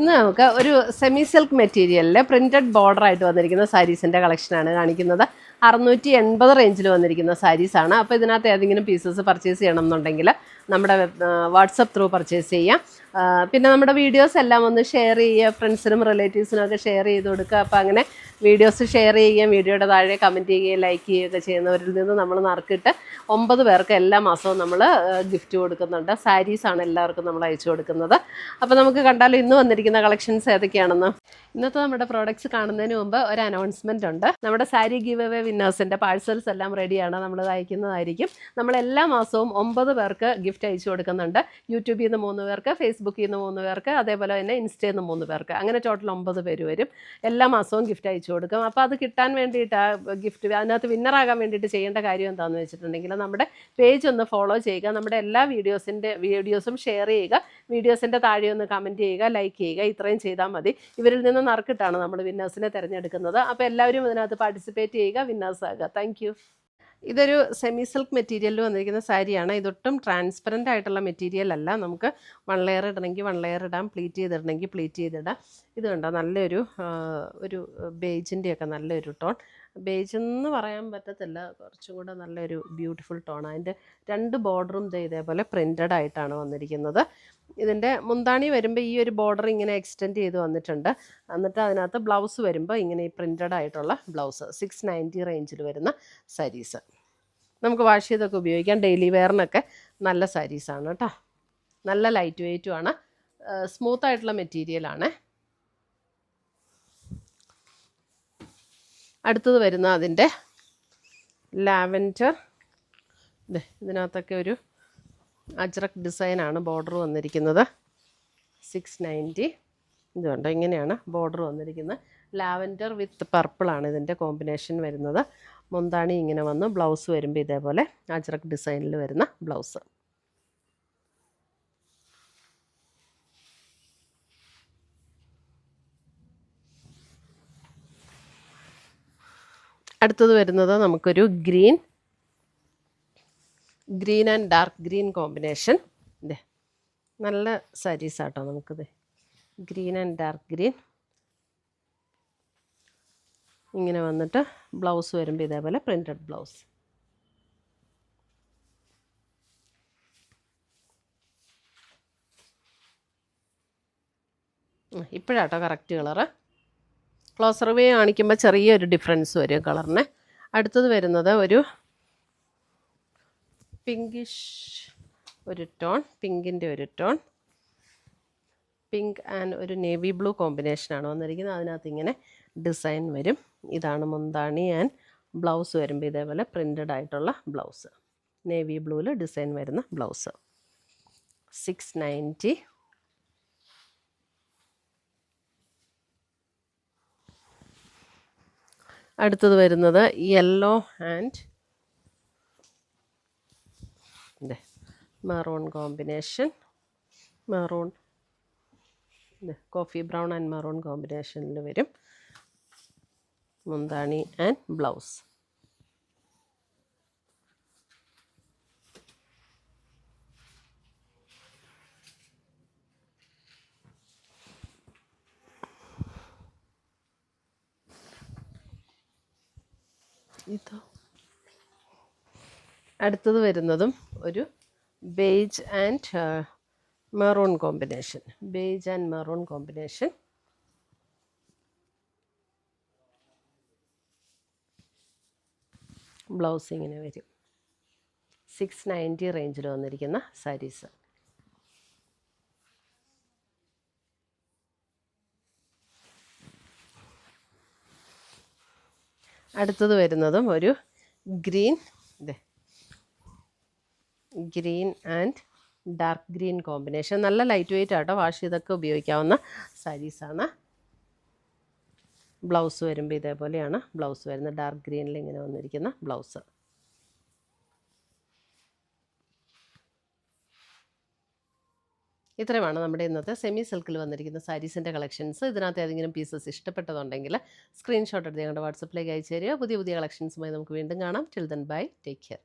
ഇന്ന് നമുക്ക് ഒരു സെമി സിൽക്ക് മെറ്റീരിയലിൽ പ്രിന്റഡ് ബോർഡർ ആയിട്ട് വന്നിരിക്കുന്ന സാരീസിൻ്റെ കളക്ഷനാണ് കാണിക്കുന്നത്. 680 റേഞ്ചിൽ വന്നിരിക്കുന്ന സാരീസാണ്. അപ്പോൾ ഇതിനകത്ത് ഏതെങ്കിലും പീസസ് പർച്ചേസ് ചെയ്യണം എന്നുണ്ടെങ്കിൽ നമ്മുടെ വാട്സപ്പ് ത്രൂ പർച്ചേസ് ചെയ്യാം. പിന്നെ നമ്മുടെ വീഡിയോസ് എല്ലാം ഒന്ന് ഷെയർ ചെയ്യുക, ഫ്രണ്ട്സിനും റിലേറ്റീവ്സിനും ഒക്കെ ഷെയർ ചെയ്ത് കൊടുക്കുക. അപ്പോൾ അങ്ങനെ വീഡിയോസ് ഷെയർ ചെയ്യുകയും വീഡിയോയുടെ താഴെ കമൻറ്റ് ചെയ്യുകയും ലൈക്ക് ചെയ്യുകയൊക്കെ ചെയ്യുന്നവരിൽ നിന്ന് നമ്മൾ നറുക്കിട്ട് 9 പേർക്ക് എല്ലാ മാസവും നമ്മൾ ഗിഫ്റ്റ് കൊടുക്കുന്നുണ്ട്. സാരീസാണ് എല്ലാവർക്കും നമ്മൾ അയച്ചു കൊടുക്കുന്നത്. അപ്പോൾ നമുക്ക് കണ്ടാലും ഇന്ന് വന്നിരിക്കുന്ന കളക്ഷൻസ് ഏതൊക്കെയാണെന്ന്. ഇന്നത്തെ നമ്മുടെ പ്രോഡക്റ്റ്സ് കാണുന്നതിന് മുമ്പ് ഒരു അനൗൺസ്മെൻ്റ് ഉണ്ട്. നമ്മുടെ സാരി ഗിവ് അവേ വിന്നേഴ്സിൻ്റെ പാഴ്സൽസ് എല്ലാം റെഡിയാണ്, നമ്മൾ അയക്കുന്നതായിരിക്കും. നമ്മൾ എല്ലാ മാസവും 9 പേർക്ക് ഗിഫ്റ്റ് അയച്ചു കൊടുക്കുന്നുണ്ട്. യൂട്യൂബിൽ നിന്ന് 3 പേർക്ക്, ഫേസ്ബുക്കിൽ നിന്ന് 3 പേർക്ക്, അതേപോലെ തന്നെ ഇൻസ്റ്റയിൽ നിന്ന് 3 പേർക്ക്, അങ്ങനെ ടോട്ടൽ 9 പേര് വരും. എല്ലാ മാസവും ഗിഫ്റ്റ് അയച്ചു കൊടുക്കും. അപ്പോൾ അത് കിട്ടാൻ വേണ്ടിയിട്ട് ആ ഗിഫ്റ്റ് അതിനകത്ത് വിന്നറാകാൻ വേണ്ടിയിട്ട് ചെയ്യേണ്ട കാര്യം എന്താണെന്ന് വെച്ചിട്ടുണ്ടെങ്കിൽ നമ്മുടെ പേജ് ഒന്ന് ഫോളോ ചെയ്യുക, നമ്മുടെ എല്ലാ വീഡിയോസും ഷെയർ ചെയ്യുക, വീഡിയോസിൻ്റെ താഴെ ഒന്ന് കമൻറ്റ് ചെയ്യുക, ലൈക്ക് ചെയ്യുക. ഇത്രയും ചെയ്താൽ മതി. ഇവരിൽ നിന്ന് നറുക്കിട്ടാണ് നമ്മൾ വിന്നേഴ്സിനെ തിരഞ്ഞെടുക്കുന്നത്. അപ്പോൾ എല്ലാവരും ഇതിനകത്ത് പാർട്ടിസിപ്പേറ്റ് ചെയ്യുക, വിന്നേഴ്സ് ആകുക. Thank you. ഇതൊരു സെമി സിൽക്ക് മെറ്റീരിയലിൽ വന്നിരിക്കുന്ന സാരിയാണ്. ഇതൊട്ടും ട്രാൻസ്പെറൻ്റ് ആയിട്ടുള്ള മെറ്റീരിയൽ അല്ല. നമുക്ക് 1 ലെയർ ഇടണമെങ്കിൽ 1 ലെയർ ഇടാം, പ്ലീറ്റ് ചെയ്തിടണമെങ്കിൽ പ്ലീറ്റ് ചെയ്തിടാം. ഇത് കണ്ടോ, നല്ലൊരു ബേജിൻ്റെയൊക്കെ നല്ലൊരു ടോൺ. ബേജ് എന്ന് പറയാൻ പറ്റത്തില്ല, കുറച്ചും കൂടെ നല്ലൊരു ബ്യൂട്ടിഫുൾ ടോൺ. അതിൻ്റെ 2 ബോർഡറും ഇതേപോലെ പ്രിൻ്റഡ് ആയിട്ടാണ് വന്നിരിക്കുന്നത്. ഇതിൻ്റെ മുന്താണി വരുമ്പോൾ ഈ ഒരു ബോർഡർ ഇങ്ങനെ എക്സ്റ്റെൻഡ് ചെയ്ത് വന്നിട്ടുണ്ട്. എന്നിട്ട് അതിനകത്ത് ബ്ലൗസ് വരുമ്പോൾ ഇങ്ങനെ ഈ പ്രിൻ്റഡ് ആയിട്ടുള്ള ബ്ലൗസ്. 690 റേഞ്ചിൽ വരുന്ന സാരീസ്. നമുക്ക് വാഷ് ചെയ്തൊക്കെ ഉപയോഗിക്കാം. ഡെയിലി വെയറിനൊക്കെ നല്ല സാരീസാണ് കേട്ടോ. നല്ല ലൈറ്റ് വെയ്റ്റും ആണ്, സ്മൂത്ത് ആയിട്ടുള്ള മെറ്റീരിയലാണ്. അടുത്തത് വരുന്ന അതിൻ്റെ ലാവൻഡർ. ഇതിനകത്തൊക്കെ ഒരു അജ്രക് ഡിസൈനാണ് ബോർഡർ വന്നിരിക്കുന്നത്. 690. ഇതുകൊണ്ട് ഇങ്ങനെയാണ് ബോർഡർ വന്നിരിക്കുന്നത്. ലാവൻഡർ വിത്ത് പർപ്പിളാണ് ഇതിൻ്റെ കോമ്പിനേഷൻ വരുന്നത്. മുന്താണി ഇങ്ങനെ വന്ന് ബ്ലൗസ് വരുമ്പോൾ ഇതേപോലെ അജ്രക് ഡിസൈനിൽ വരുന്ന ബ്ലൗസ്. അടുത്തത് വരുന്നത് നമുക്കൊരു green and dark green combination. ഇതേ നല്ല സാരീസാട്ടോ. നമുക്കിത് ഗ്രീൻ ആൻഡ് ഡാർക്ക് ഗ്രീൻ ഇങ്ങനെ വന്നിട്ട് ബ്ലൗസ് വരുമ്പോൾ ഇതേപോലെ പ്രിൻറ്റഡ് ബ്ലൗസ്. ഇപ്പോഴാട്ടോ കറക്റ്റ് കളറ്. ക്ലോസ് റിവ്യൂ കാണിക്കുമ്പോൾ ചെറിയൊരു ഡിഫറൻസ് വരും കളറിന്. അടുത്തത് വരുന്നത് ഒരു പിങ്കിഷ് ഒരു ടോൺ, പിങ്കിൻ്റെ ഒരു ടോൺ, പിങ്ക് ആൻഡ് ഒരു നേവി ബ്ലൂ കോമ്പിനേഷനാണ് വന്നിരിക്കുന്നത്. അതിനകത്ത് ഇങ്ങനെ ഡിസൈൻ വരും. ഇതാണ് മുന്താണി ആൻഡ് ബ്ലൗസ് വരുമ്പോൾ ഇതേപോലെ പ്രിൻ്റഡ് ആയിട്ടുള്ള ബ്ലൗസ്. നേവി ബ്ലൂവിൽ ഡിസൈൻ വരുന്ന ബ്ലൗസ്. 690. അടുത്തത് വരുന്നത് yellow and maroon combination. Maroon coffee brown and maroon കോമ്പിനേഷനിൽ വരും. മുന്താണി ആൻഡ് ബ്ലൗസ്. അടുത്തത് വരുന്നതും ഒരു beige and maroon combination. Beige and maroon combination. Blouse ഇങ്ങനെ വരും. 690 റേഞ്ചിൽ വന്നിരിക്കുന്ന സാരീസ്. അടുത്തത് വരുന്നതും ഒരു green and dark green combination. നല്ല ലൈറ്റ് വെയ്റ്റ് ആട്ടോ, വാഷ് ചെയ്തൊക്കെ ഉപയോഗിക്കാവുന്ന സാരീസാണ്. ബ്ലൗസ് വരുമ്പോൾ ഇതേപോലെയാണ് ബ്ലൗസ് വരുന്നത്. ഡാർക്ക് ഗ്രീനിൽ ഇങ്ങനെ വന്നിരിക്കുന്ന ബ്ലൗസ്. ഇത്രയുമാണ് നമ്മുടെ ഇന്നത്തെ സെമി സിൽക്കിൽ വന്നിരിക്കുന്ന സാരീസിൻ്റെ കളക്ഷൻസ്. ഇതിനകത്ത് ഏതെങ്കിലും പീസസ് ഇഷ്ടപ്പെട്ടതുണ്ടെങ്കിൽ സ്ക്രീൻഷോട്ട് എടുത്ത് ഞങ്ങളുടെ വാട്സപ്പിലേക്ക് അയച്ചു തരിക. പുതിയ കളക്ഷൻസുമായി നമുക്ക് വീണ്ടും കാണാം. Till then bye, take care.